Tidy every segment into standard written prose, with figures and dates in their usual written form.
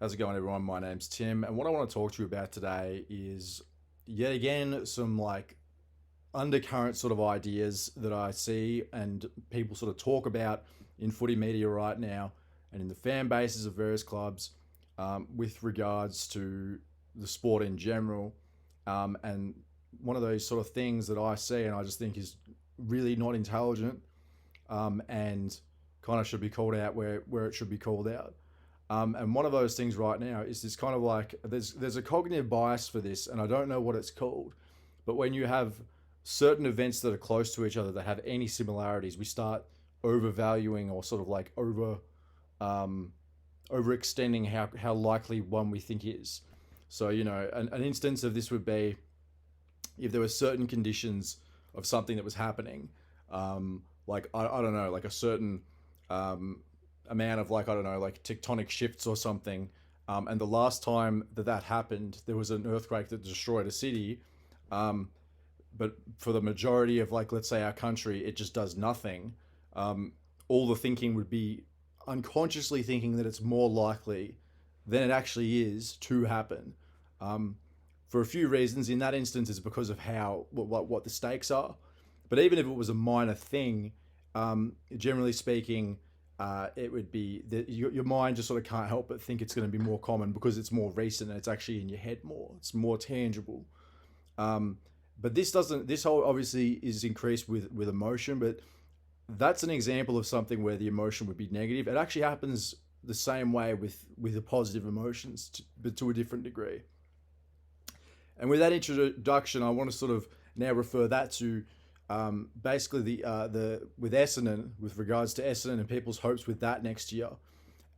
How's it going, everyone? My name's Tim, and what I want to talk to you about today is yet again some undercurrent sort of ideas that I see and people sort of talk about in footy media right now and in the fan bases of various clubs with regards to the sport in general. And one of those sort of things that I see and I just think is really not intelligent and kind of should be called out where it should be called out. And one of those things right now is this kind of like there's a cognitive bias for this, and I don't know what it's called, but when you have certain events that are close to each other that have any similarities, we start overvaluing or sort of like um, overextending how likely one we think is. So an instance of this would be if there were certain conditions of something that was happening, like I don't know, like a certain amount of like I don't know, like tectonic shifts or something. And the last time that happened, there was an earthquake that destroyed a city. Um, but for the majority of like let's say our country, it just does nothing. Um, all the thinking would be unconsciously thinking that it's more likely than it actually is to happen. Um, for a few reasons. In that instance, is because of how what the stakes are. But even if it was a minor thing, generally speaking, it would be that your mind just sort of can't help but think it's going to be more common because it's more recent and it's actually in your head more. It's more tangible. Um, but this doesn't. This whole obviously is increased with emotion, but that's an example of something where the emotion would be negative. It actually happens the same way with the positive emotions, but to a different degree. And with that introduction, I want to sort of now refer that to basically the with Essendon, with regards to Essendon and people's hopes with that next year,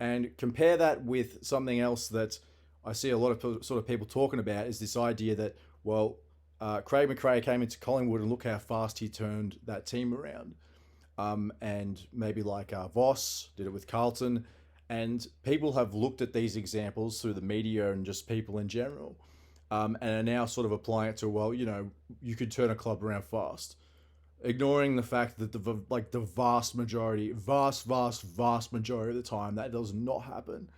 and compare that with something else that I see a lot of sort of people talking about is this idea that well, Craig Mcrae came into Collingwood and look how fast he turned that team around, and maybe like Voss did it with Carlton, and people have looked at these examples through the media and just people in general, and are now sort of applying it to well, you could turn a club around fast, ignoring the fact that the vast majority, vast majority of the time that does not happen.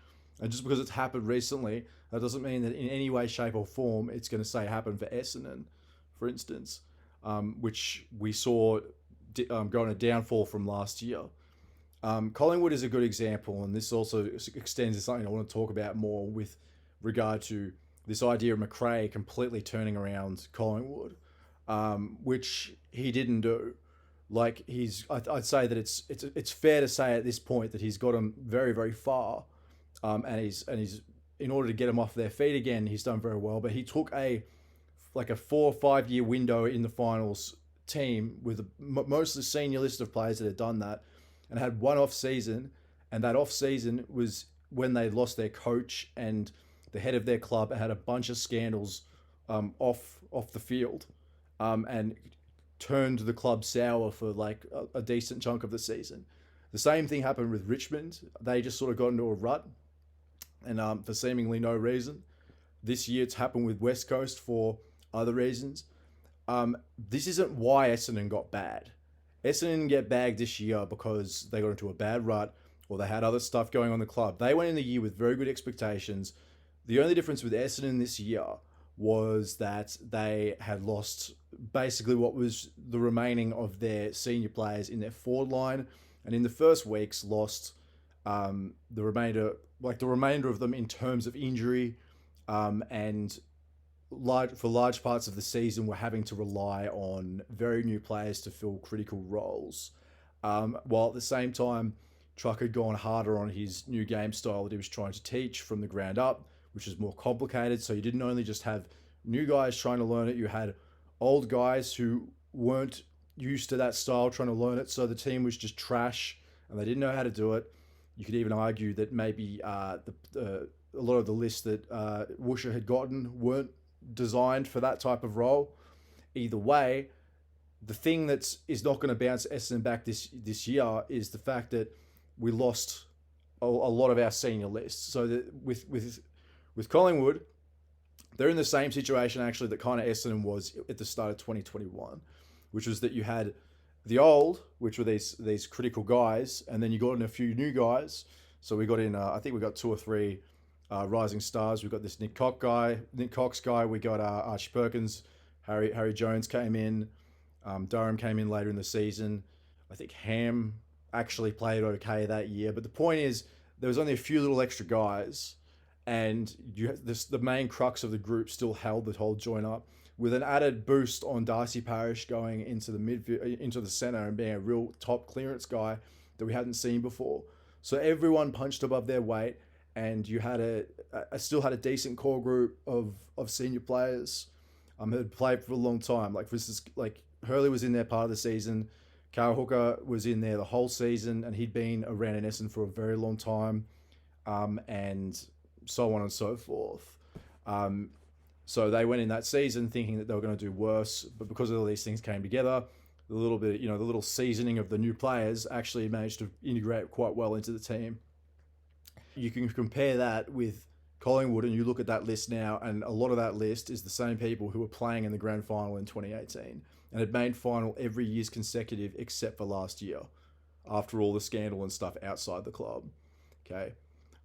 And just because it's happened recently, that doesn't mean that in any way, shape, or form it's going to say happen for Essendon, for instance, which we saw go on a downfall from last year. Collingwood is a good example, and this also extends to something I want to talk about more with regard to this idea of Mcrae completely turning around Collingwood, which he didn't do. Like I'd say that it's fair to say at this point that he's got them very very far, and he's in order to get them off their feet again, he's done very well. But he took a 4 or 5 year window in the finals team with most of the senior list of players that had done that, and had one off season, and that off season was when they lost their coach and the head of their club and had a bunch of scandals off the field, and turned the club sour for like a decent chunk of the season. The same thing happened with Richmond. They just sort of got into a rut, and for seemingly no reason. This year it's happened with West Coast for other reasons. This isn't why Essendon got bad. Essendon didn't get bagged this year because they got into a bad rut or they had other stuff going on in the club. They went in the year with very good expectations. The only difference with Essendon this year was that they had lost basically what was the remaining of their senior players in their forward line, and in the first weeks lost the remainder of them in terms of injury, and for large parts of the season were having to rely on very new players to fill critical roles. While at the same time, Truck had gone harder on his new game style that he was trying to teach from the ground up, which is more complicated. So you didn't only just have new guys trying to learn it, you had old guys who weren't used to that style trying to learn it. So the team was just trash and they didn't know how to do it. You could even argue that maybe a lot of the lists that Woosha had gotten weren't designed for that type of role. Either way, the thing that is not going to bounce Essendon back this year is the fact that we lost a lot of our senior lists. So that with Collingwood, they're in the same situation actually that kind of Essendon was at the start of 2021, which was that you had the old, which were these critical guys, and then you got in a few new guys. So we got in, I think we got two or three rising stars. We've got this Nick Cox guy. We got Archie Perkins, Harry Jones came in. Durham came in later in the season. I think Ham actually played okay that year. But the point is, there was only a few little extra guys, and the main crux of the group still held the whole joint up, with an added boost on Darcy Parish going into the center and being a real top clearance guy that we hadn't seen before. So everyone punched above their weight, and you had still had a decent core group of senior players that had played for a long time. Like, for instance, like Hurley was in there part of the season. Carl Hooker was in there the whole season, and he'd been around in Essendon for a very long time, and so on and so forth. So they went in that season thinking that they were going to do worse, but because all these things came together, the little seasoning of the new players actually managed to integrate quite well into the team. You can compare that with Collingwood, and you look at that list now, and a lot of that list is the same people who were playing in the grand final in 2018 and had made final every year's consecutive except for last year, after all the scandal and stuff outside the club. Okay.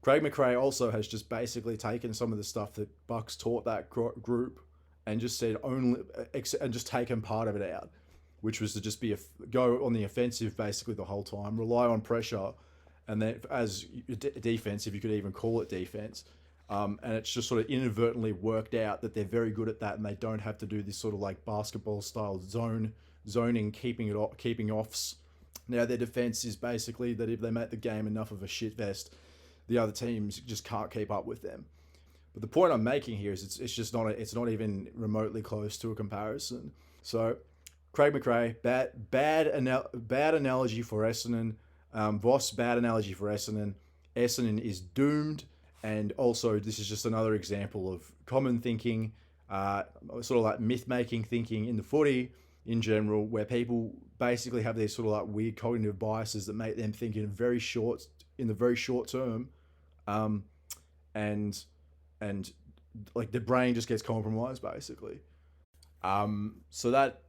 Craig Mcrae also has just basically taken some of the stuff that Bucks taught that group and just said and just taken part of it out, which was to just go on the offensive basically the whole time, rely on pressure, and then as defense, if you could even call it defense. And it's just sort of inadvertently worked out that they're very good at that, and they don't have to do this sort of like basketball style zoning, keeping offs. Now their defense is basically that if they make the game enough of a shit vest, the other teams just can't keep up with them. But the point I'm making here is it's not even remotely close to a comparison. So Craig Mcrae, bad analogy for Essendon. Voss, bad analogy for Essendon. Essendon is doomed. And also, this is just another example of common thinking, sort of like myth-making thinking in the footy in general, where people basically have these sort of like weird cognitive biases that make them think in the very short term, and like the brain just gets compromised basically. So that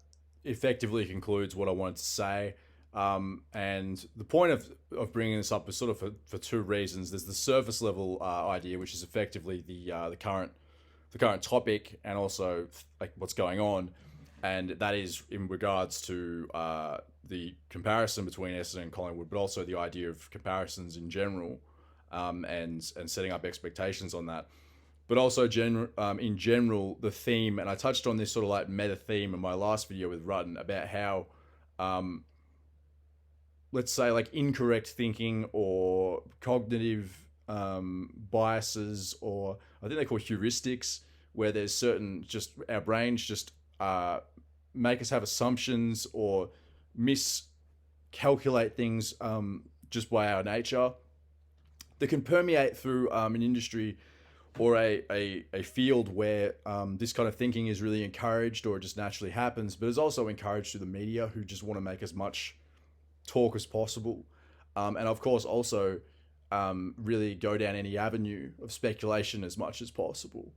effectively concludes what I wanted to say. And the point of bringing this up is sort of for two reasons. There's the surface level idea, which is effectively the current topic, and also like what's going on, and that is in regards to the comparison between Essendon and Collingwood, but also the idea of comparisons in general, and setting up expectations on that. But also in general, the theme, and I touched on this sort of like meta theme in my last video with Rutten about how let's say like incorrect thinking or cognitive biases, or I think they call heuristics, where there's certain, just our brains just make us have assumptions or miscalculate things just by our nature, that can permeate through an industry or a field where this kind of thinking is really encouraged or it just naturally happens, but is also encouraged through the media, who just want to make as much talk as possible, and of course also really go down any avenue of speculation as much as possible.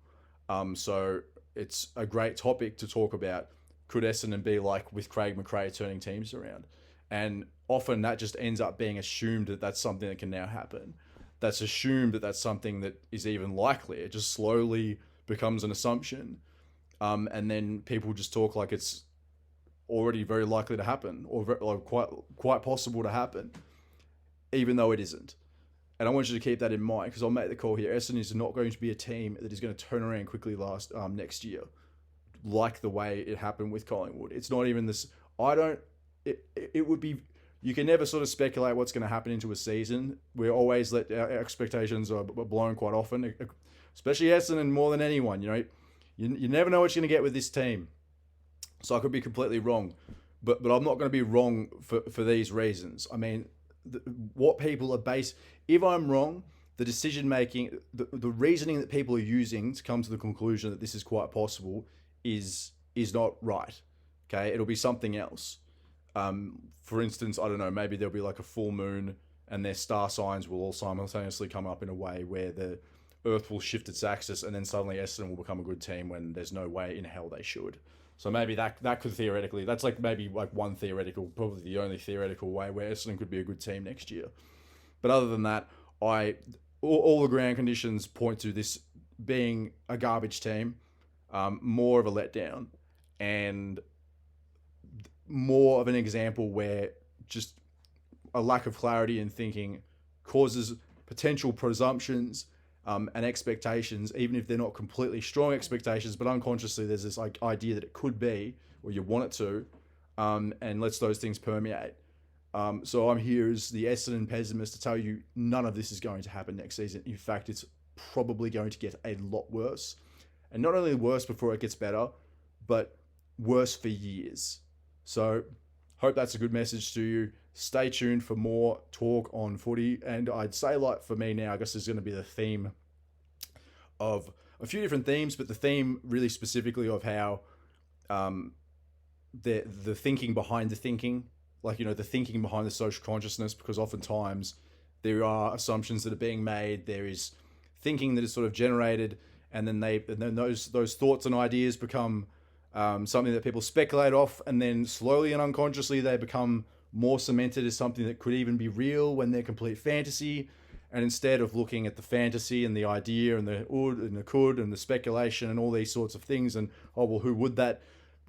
So it's a great topic to talk about. Could Essendon be like with Craig Mcrae turning teams around? And often that just ends up being assumed that that's something that can now happen. That's assumed that that's something that is even likely. It just slowly becomes an assumption, and then people just talk like it's already very likely to happen, or quite possible to happen, even though it isn't. And I want you to keep that in mind, because I'll make the call here. Essendon is not going to be a team that is going to turn around quickly next year, like the way it happened with Collingwood. It's not even this. It would be. You can never sort of speculate what's going to happen into a season. We always let our expectations are blown quite often, especially Essendon more than anyone. You never know what you're going to get with this team. So I could be completely wrong, but I'm not going to be wrong for these reasons. I mean, what people are based. If I'm wrong, the decision making, the reasoning that people are using to come to the conclusion that this is quite possible is not right. Okay, it'll be something else. For instance, I don't know, maybe there'll be like a full moon, and their star signs will all simultaneously come up in a way where the Earth will shift its axis, and then suddenly Essendon will become a good team when there's no way in hell they should. So maybe that could theoretically, that's like maybe like one theoretical, probably the only theoretical way where Essendon could be a good team next year. But other than that, all the ground conditions point to this being a garbage team, more of a letdown, and more of an example where just a lack of clarity in thinking causes potential presumptions and expectations, even if they're not completely strong expectations, but unconsciously there's this like idea that it could be, or you want it to, and lets those things permeate. So I'm here as the Essendon pessimist to tell you none of this is going to happen next season. In fact, it's probably going to get a lot worse. And not only worse before it gets better, but worse for years. So hope that's a good message to you. Stay tuned for more talk on footy. And I'd say, like, for me now, I guess there's going to be the theme of a few different themes, but the theme really specifically of how the thinking behind the thinking, like, you know, the thinking behind the social consciousness, because oftentimes there are assumptions that are being made. There is thinking that is sort of generated, and then those thoughts and ideas become something that people speculate off, and then slowly and unconsciously they become more cemented as something that could even be real when they're complete fantasy. And instead of looking at the fantasy and the idea and the would and the could and the speculation and all these sorts of things, and oh well, who would that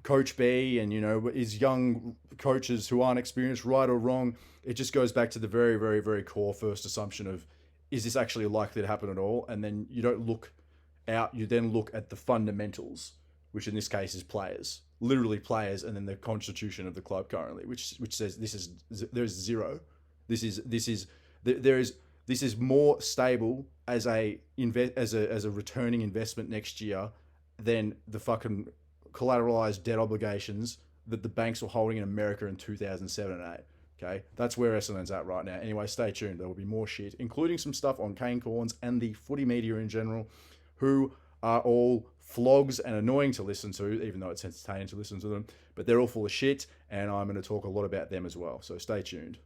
coach be? And, you know, is young coaches who aren't experienced right or wrong? It just goes back to the very, very, very core first assumption of, is this actually likely to happen at all? And then you don't look out, you then look at the fundamentals, which in this case is players, literally players, and then the constitution of the club currently, which says there's zero. This is more stable as a returning investment next year than the fucking collateralized debt obligations that the banks were holding in America in 2007 and 8. Okay, that's where Essendon's at right now. Anyway, stay tuned. There will be more shit, including some stuff on Kane Corns and the footy media in general, who are all flogs and annoying to listen to, even though it's entertaining to listen to them. But they're all full of shit, and I'm going to talk a lot about them as well. So stay tuned.